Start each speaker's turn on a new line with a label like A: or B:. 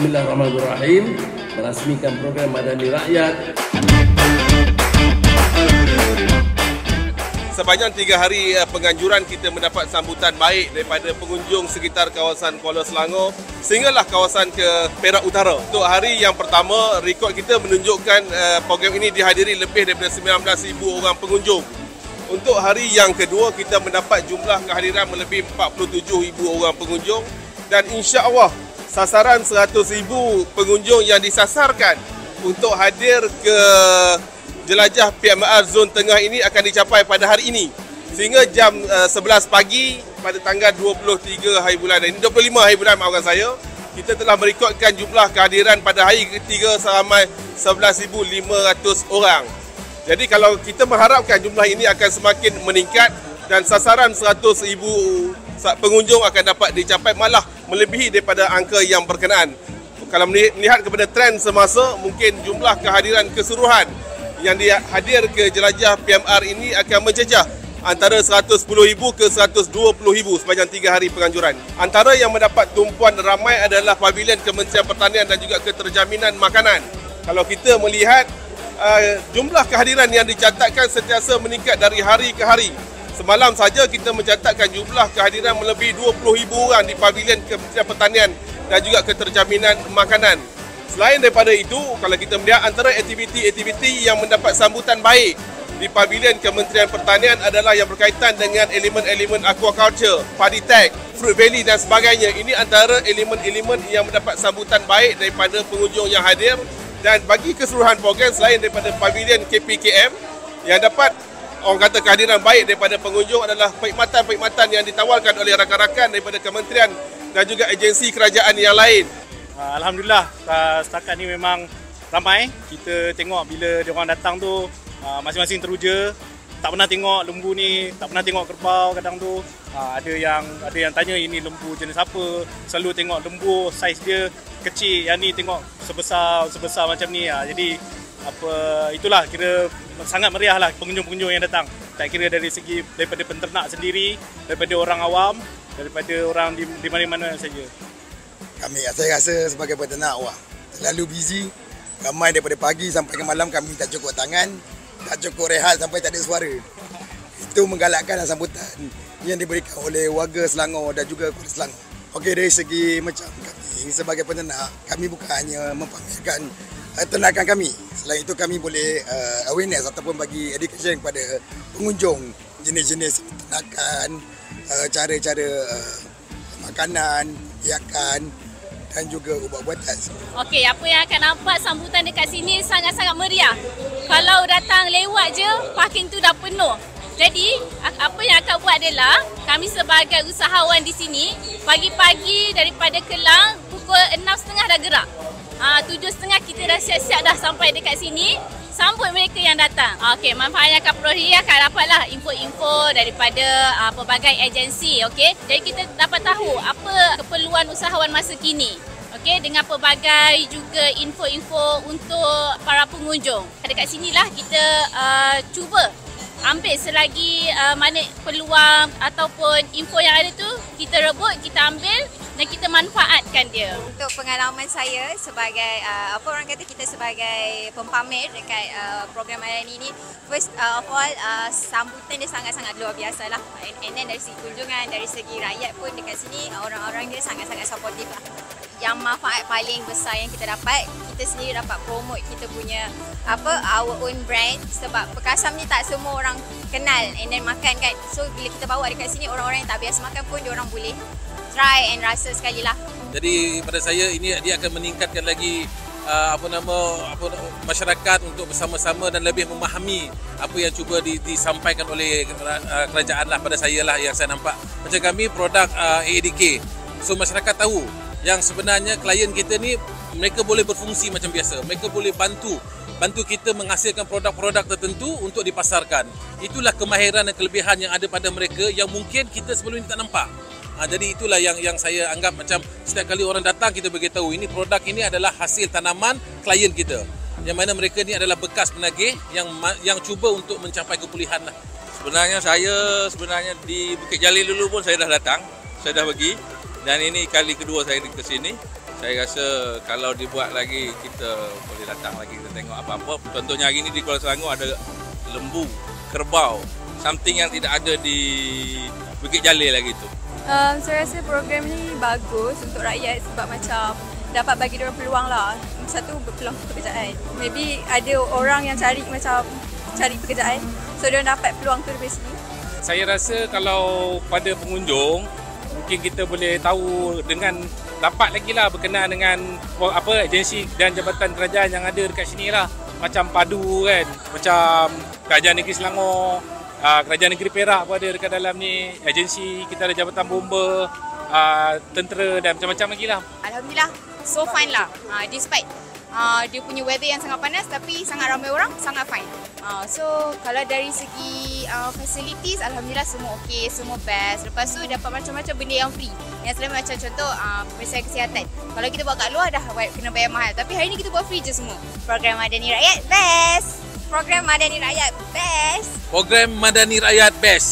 A: Bismillahirrahmanirrahim, merasmikan program Madani Rakyat.
B: Sepanjang 3 hari penganjuran, kita mendapat sambutan baik daripada pengunjung sekitar kawasan Kuala Selangor sehinggalah kawasan ke Perak Utara. Untuk hari yang pertama, rekod kita menunjukkan program ini dihadiri lebih daripada 19,000 orang pengunjung. Untuk hari yang kedua, kita mendapat jumlah kehadiran melebihi 47,000 orang pengunjung dan insya-Allah sasaran 100,000 pengunjung yang disasarkan untuk hadir ke jelajah PMR Zon Tengah ini akan dicapai pada hari ini. Sehingga jam 11 pagi pada tanggal 23 hari bulan ini, 25 hari bulan, maafkan saya, kita telah merekodkan jumlah kehadiran pada hari ketiga seramai 11,500 orang. Jadi kalau kita mengharapkan jumlah ini akan semakin meningkat dan sasaran 100,000 pengunjung akan dapat dicapai, malah melebihi daripada angka yang berkenaan. Kalau melihat kepada trend semasa, mungkin jumlah kehadiran keseluruhan yang hadir ke jelajah PMR ini akan menjejah antara 110,000 ke 120,000 sepanjang 3 hari penganjuran. Antara yang mendapat tumpuan ramai adalah Pavilion Kementerian Pertanian dan juga Keterjaminan Makanan. Kalau kita melihat jumlah kehadiran yang dicatatkan sentiasa meningkat dari hari ke hari. Semalam saja kita mencatatkan jumlah kehadiran melebihi 20,000 orang di Pavilion Kementerian Pertanian dan juga Keterjaminan Makanan. Selain daripada itu, kalau kita melihat antara aktiviti-aktiviti yang mendapat sambutan baik di Pavilion Kementerian Pertanian adalah yang berkaitan dengan elemen-elemen aquaculture, padi tech, fruit valley dan sebagainya. Ini antara elemen-elemen yang mendapat sambutan baik daripada pengunjung yang hadir. Dan bagi keseluruhan program, selain daripada Pavilion KPKM, yang dapat orang kata kehadiran baik daripada pengunjung adalah perkhidmatan-perkhidmatan yang ditawarkan oleh rakan-rakan daripada kementerian dan juga agensi kerajaan yang lain.
C: Alhamdulillah, setakat ni memang ramai. Kita tengok bila dia orang datang tu, masing-masing teruja. Tak pernah tengok lembu ni, tak pernah tengok kerbau kadang tu. Ada yang tanya ini lembu jenis apa. Selalu tengok lembu saiz dia kecil, yang ni tengok sebesar macam ni. Jadi itulah kira sangat meriah lah pengunjung-pengunjung yang datang. Tak kira dari segi daripada penternak sendiri, daripada orang awam, daripada orang di mana-mana saja.
D: Saya rasa sebagai peternak, terlalu busy. Ramai daripada pagi sampai ke malam kami tak cukup tangan, tak cukup rehat sampai tak ada suara. Itu menggalakkan sambutan yang diberikan oleh warga Selangor dan juga Kuala Selangor. Okey, dari segi macam kami sebagai peternak, kami bukan hanya mempamerkan ternakan kami. Selain itu kami boleh awareness ataupun bagi education kepada pengunjung jenis-jenis ternakan, cara-cara makanan, hiakan dan juga ubat-ubatan.
E: Okey, apa yang akan nampak sambutan dekat sini sangat-sangat meriah. Kalau datang lewat je, parking tu dah penuh. Jadi, apa yang akan buat adalah kami sebagai usahawan di sini, pagi-pagi daripada Kelang, pukul 6.30 dah gerak. 7.30 kita dah siap-siap dah sampai dekat sini, sambut mereka yang datang. Okey, manfaat yang akan peroleh akan dapatlah info-info daripada pelbagai agensi. Okey, jadi kita dapat tahu apa keperluan usahawan masa kini. Okey, dengan pelbagai juga info-info untuk para pengunjung. Dekat sinilah kita cuba ambil selagi mana peluang ataupun info yang ada tu, kita rebut, kita ambil dan kita manfaatkan dia.
F: Untuk pengalaman saya sebagai orang kata kita sebagai pempamer dekat program Madani ini, first of all sambutan dia sangat-sangat luar biasa lah. And then dari segi kunjungan, dari segi rakyat pun dekat sini orang-orang dia sangat-sangat supportive lah. Yang manfaat paling besar yang kita dapat, kita sendiri dapat promote kita punya our own brand, sebab Pekasam ni tak semua orang kenal and then makan kan. So bila kita bawa dekat sini, orang-orang yang tak biasa makan pun dia orang boleh try and rasa sekali lah.
G: Jadi pada saya ini dia akan meningkatkan lagi masyarakat untuk bersama-sama dan lebih memahami apa yang cuba disampaikan oleh kerajaan lah pada saya lah yang saya nampak. Macam kami produk AADK. So masyarakat tahu yang sebenarnya klien kita ni mereka boleh berfungsi macam biasa. Mereka boleh bantu kita menghasilkan produk-produk tertentu untuk dipasarkan. Itulah kemahiran dan kelebihan yang ada pada mereka yang mungkin kita sebelum ini tak nampak. Jadi itulah yang saya anggap macam setiap kali orang datang kita beritahu ini produk ini adalah hasil tanaman klien kita. Yang mana mereka ni adalah bekas penagih yang cuba untuk mencapai kepulihan lah.
H: Saya di Bukit Jalil dulu pun saya dah datang, saya dah pergi. Dan ini kali kedua saya ke sini.
G: Saya rasa kalau dibuat lagi, kita boleh datang lagi, kita tengok apa-apa. Contohnya hari ini di Kuala Selangor ada lembu, kerbau, something yang tidak ada di Bukit Jalil lagi tu.
F: Saya rasa program ni bagus untuk rakyat sebab macam dapat bagi diorang peluang lah. Satu, peluang pekerjaan. Maybe ada orang yang cari pekerjaan, so diorang dapat peluang tu dari sini.
C: Saya rasa kalau pada pengunjung, mungkin kita boleh tahu dengan dapat lagi lah berkenaan dengan agensi dan jabatan kerajaan yang ada dekat sini lah. Macam PADU kan, macam Kerajaan Negeri Selangor, Kerajaan Negeri Perak pun ada dekat dalam ni, agensi, kita ada Jabatan Bomba, tentera dan macam-macam lagi lah.
F: Alhamdulillah, so fine lah. Despite dia punya weather yang sangat panas tapi sangat ramai orang, sangat fine. So kalau dari segi facilities, Alhamdulillah semua okey, semua best. Lepas tu dapat macam-macam benda yang free. Yang selalu macam contoh pemeriksaan kesihatan. Kalau kita buat kat luar dah kena bayar mahal. Tapi hari ni kita buat free je semua. Program Madani Rakyat best. Program Madani Rakyat best.
G: Program Madani Rakyat best.